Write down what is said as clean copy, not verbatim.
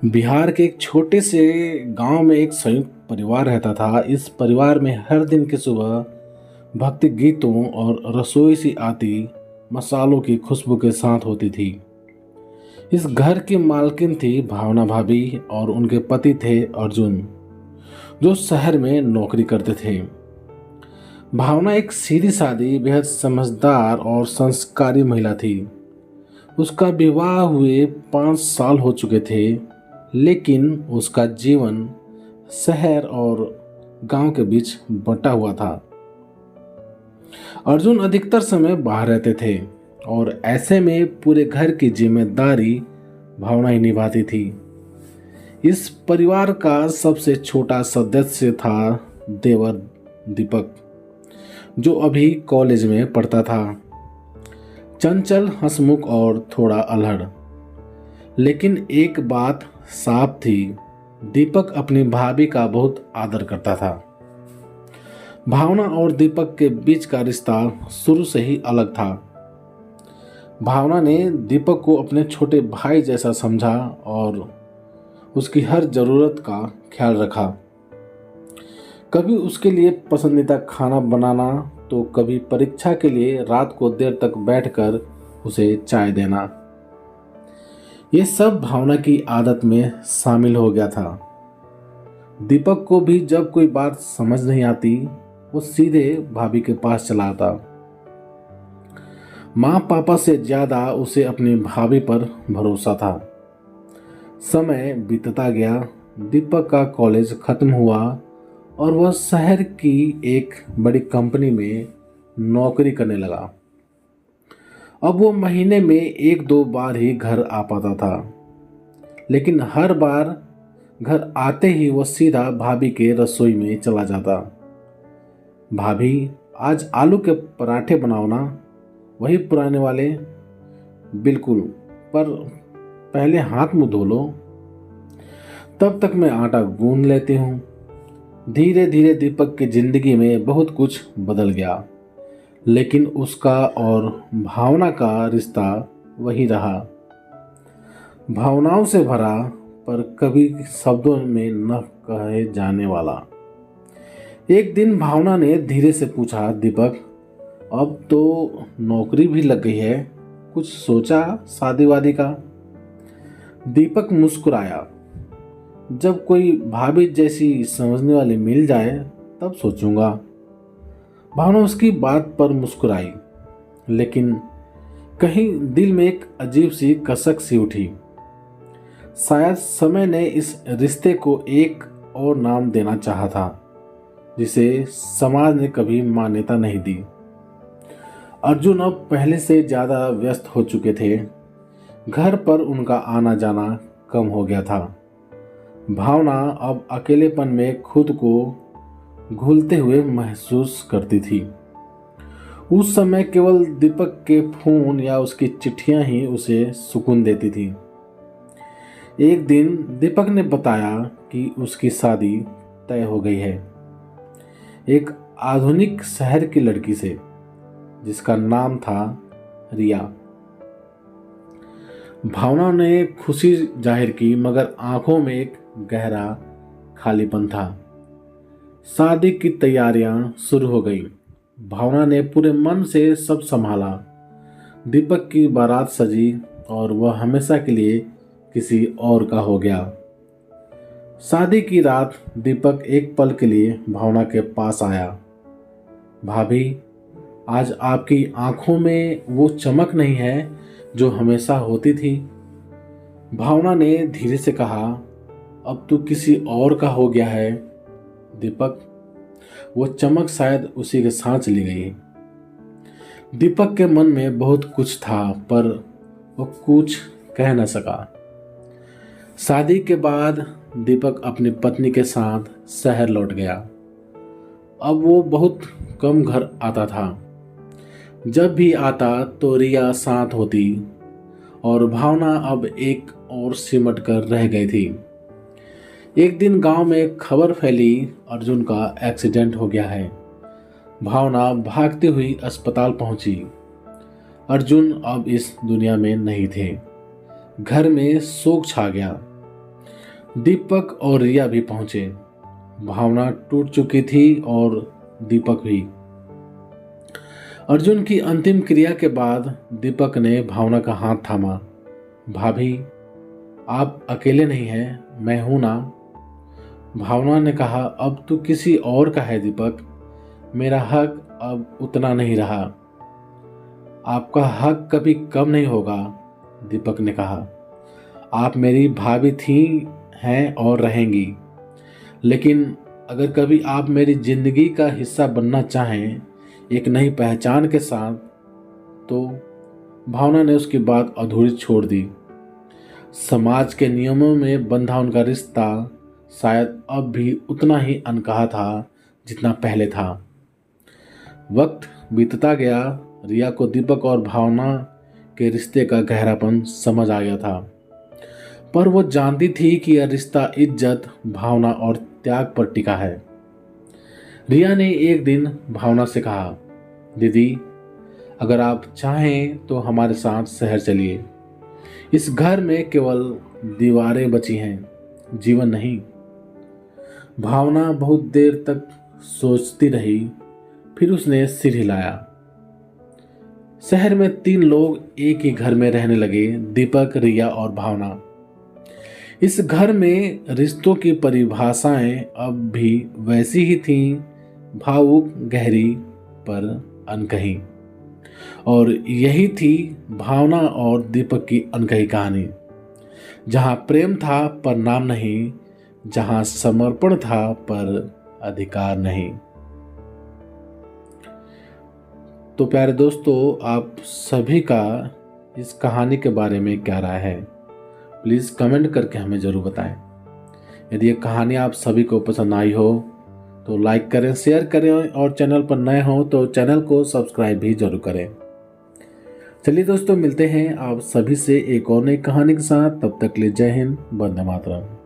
बिहार के एक छोटे से गांव में एक संयुक्त परिवार रहता था। इस परिवार में हर दिन की सुबह भक्ति गीतों और रसोई सी आती मसालों की खुशबू के साथ होती थी। इस घर की मालकिन थी भावना भाभी और उनके पति थे अर्जुन, जो शहर में नौकरी करते थे। भावना एक सीधी सादी, बेहद समझदार और संस्कारी महिला थी। उसका विवाह हुए 5 साल हो चुके थे, लेकिन उसका जीवन शहर और गांव के बीच बंटा हुआ था। अर्जुन अधिकतर समय बाहर रहते थे और ऐसे में पूरे घर की जिम्मेदारी भावना ही निभाती थी। इस परिवार का सबसे छोटा सदस्य था देवर दीपक, जो अभी कॉलेज में पढ़ता था। चंचल, हंसमुख और थोड़ा अल्हड़। लेकिन एक बात साफ थी, दीपक अपनी भाभी का बहुत आदर करता था। भावना और दीपक के बीच का रिश्ता शुरू से ही अलग था। भावना ने दीपक को अपने छोटे भाई जैसा समझा और उसकी हर जरूरत का ख्याल रखा। कभी उसके लिए पसंदीदा खाना बनाना, तो कभी परीक्षा के लिए रात को देर तक बैठकर उसे चाय देना। ये सब भावना की आदत में शामिल हो गया था। दीपक को भी जब कोई बात समझ नहीं आती, वो सीधे भाभी के पास चला आता। माँ पापा से ज्यादा उसे अपनी भाभी पर भरोसा था। समय बीतता गया, दीपक का कॉलेज खत्म हुआ और वह शहर की एक बड़ी कंपनी में नौकरी करने लगा। अब वो महीने में 1-2 बार ही घर आ पाता था, लेकिन हर बार घर आते ही वो सीधा भाभी के रसोई में चला जाता। भाभी, आज आलू के पराठे बनाओ ना। वही पुराने वाले। बिल्कुल, पर पहले हाथ मुंह धो लो। तब तक मैं आटा गूंद लेती हूँ। धीरे धीरे दीपक की जिंदगी में बहुत कुछ बदल गया, लेकिन उसका और भावना का रिश्ता वही रहा। भावनाओं से भरा, पर कभी शब्दों में न कहे जाने वाला। एक दिन भावना ने धीरे से पूछा, दीपक, अब तो नौकरी भी लग गई है, कुछ सोचा शादी वादी का? दीपक मुस्कुराया, जब कोई भाभी जैसी समझने वाली मिल जाए तब सोचूंगा। भावना उसकी बात पर मुस्कुराई, लेकिन कहीं दिल में एक अजीब सी कसक सी उठी। शायद समय ने इस रिश्ते को एक और नाम देना चाहा था, जिसे समाज ने कभी मान्यता नहीं दी। अर्जुन अब पहले से ज़्यादा व्यस्त हो चुके थे। घर पर उनका आना जाना कम हो गया था। भावना अब अकेलेपन में खुद को घुलते हुए महसूस करती थी। उस समय केवल दीपक के फोन या उसकी चिट्ठियां ही उसे सुकून देती थी। एक दिन दीपक ने बताया कि उसकी शादी तय हो गई है, एक आधुनिक शहर की लड़की से, जिसका नाम था रिया। भावना ने खुशी जाहिर की, मगर आंखों में एक गहरा खालीपन था। शादी की तैयारियां शुरू हो गई। भावना ने पूरे मन से सब संभाला। दीपक की बारात सजी और वह हमेशा के लिए किसी और का हो गया। शादी की रात दीपक एक पल के लिए भावना के पास आया। भाभी, आज आपकी आंखों में वो चमक नहीं है जो हमेशा होती थी। भावना ने धीरे से कहा, अब तो किसी और का हो गया है दीपक। वो चमक शायद उसी के साथ चली गई। दीपक के मन में बहुत कुछ था, पर वो कुछ कह न सका। शादी के बाद दीपक अपनी पत्नी के साथ शहर लौट गया। अब वो बहुत कम घर आता था। जब भी आता तो रिया साथ होती और भावना अब एक और सिमट कर रह गई थी। एक दिन गांव में खबर फैली, अर्जुन का एक्सीडेंट हो गया है। भावना भागती हुई अस्पताल पहुंची। अर्जुन अब इस दुनिया में नहीं थे। घर में शोक छा गया। दीपक और रिया भी पहुंचे। भावना टूट चुकी थी और दीपक भी। अर्जुन की अंतिम क्रिया के बाद दीपक ने भावना का हाथ थामा। भाभी, आप अकेले नहीं हैं, मैं हूं ना। भावना ने कहा, अब तू किसी और का है दीपक, मेरा हक अब उतना नहीं रहा। आपका हक कभी कम नहीं होगा, दीपक ने कहा। आप मेरी भाभी थी, हैं और रहेंगी, लेकिन अगर कभी आप मेरी जिंदगी का हिस्सा बनना चाहें एक नई पहचान के साथ, तो भावना ने उसकी बात अधूरी छोड़ दी। समाज के नियमों में बंधा उनका रिश्ता शायद अब भी उतना ही अनकहा था जितना पहले था। वक्त बीतता गया, रिया को दीपक और भावना के रिश्ते का गहरापन समझ आ गया था, पर वो जानती थी कि यह रिश्ता इज्जत, भावना और त्याग पर टिका है। रिया ने एक दिन भावना से कहा, दीदी, अगर आप चाहें तो हमारे साथ शहर चलिए। इस घर में केवल दीवारें बची हैं, जीवन नहीं। भावना बहुत देर तक सोचती रही, फिर उसने सिर हिलाया। शहर में 3 लोग एक ही घर में रहने लगे, दीपक, रिया और भावना। इस घर में रिश्तों की परिभाषाएं अब भी वैसी ही थीं, भावुक, गहरी, पर अनकही। और यही थी भावना और दीपक की अनकही कहानी, जहां प्रेम था पर नाम नहीं, जहां समर्पण था पर अधिकार नहीं। तो प्यारे दोस्तों, आप सभी का इस कहानी के बारे में क्या राय है, प्लीज़ कमेंट करके हमें ज़रूर बताएं। यदि ये कहानी आप सभी को पसंद आई हो तो लाइक करें, शेयर करें, और चैनल पर नए हो तो चैनल को सब्सक्राइब भी जरूर करें। चलिए दोस्तों, मिलते हैं आप सभी से एक और नई कहानी के साथ। तब तक के लिए जय हिंद, वंदे मातरम।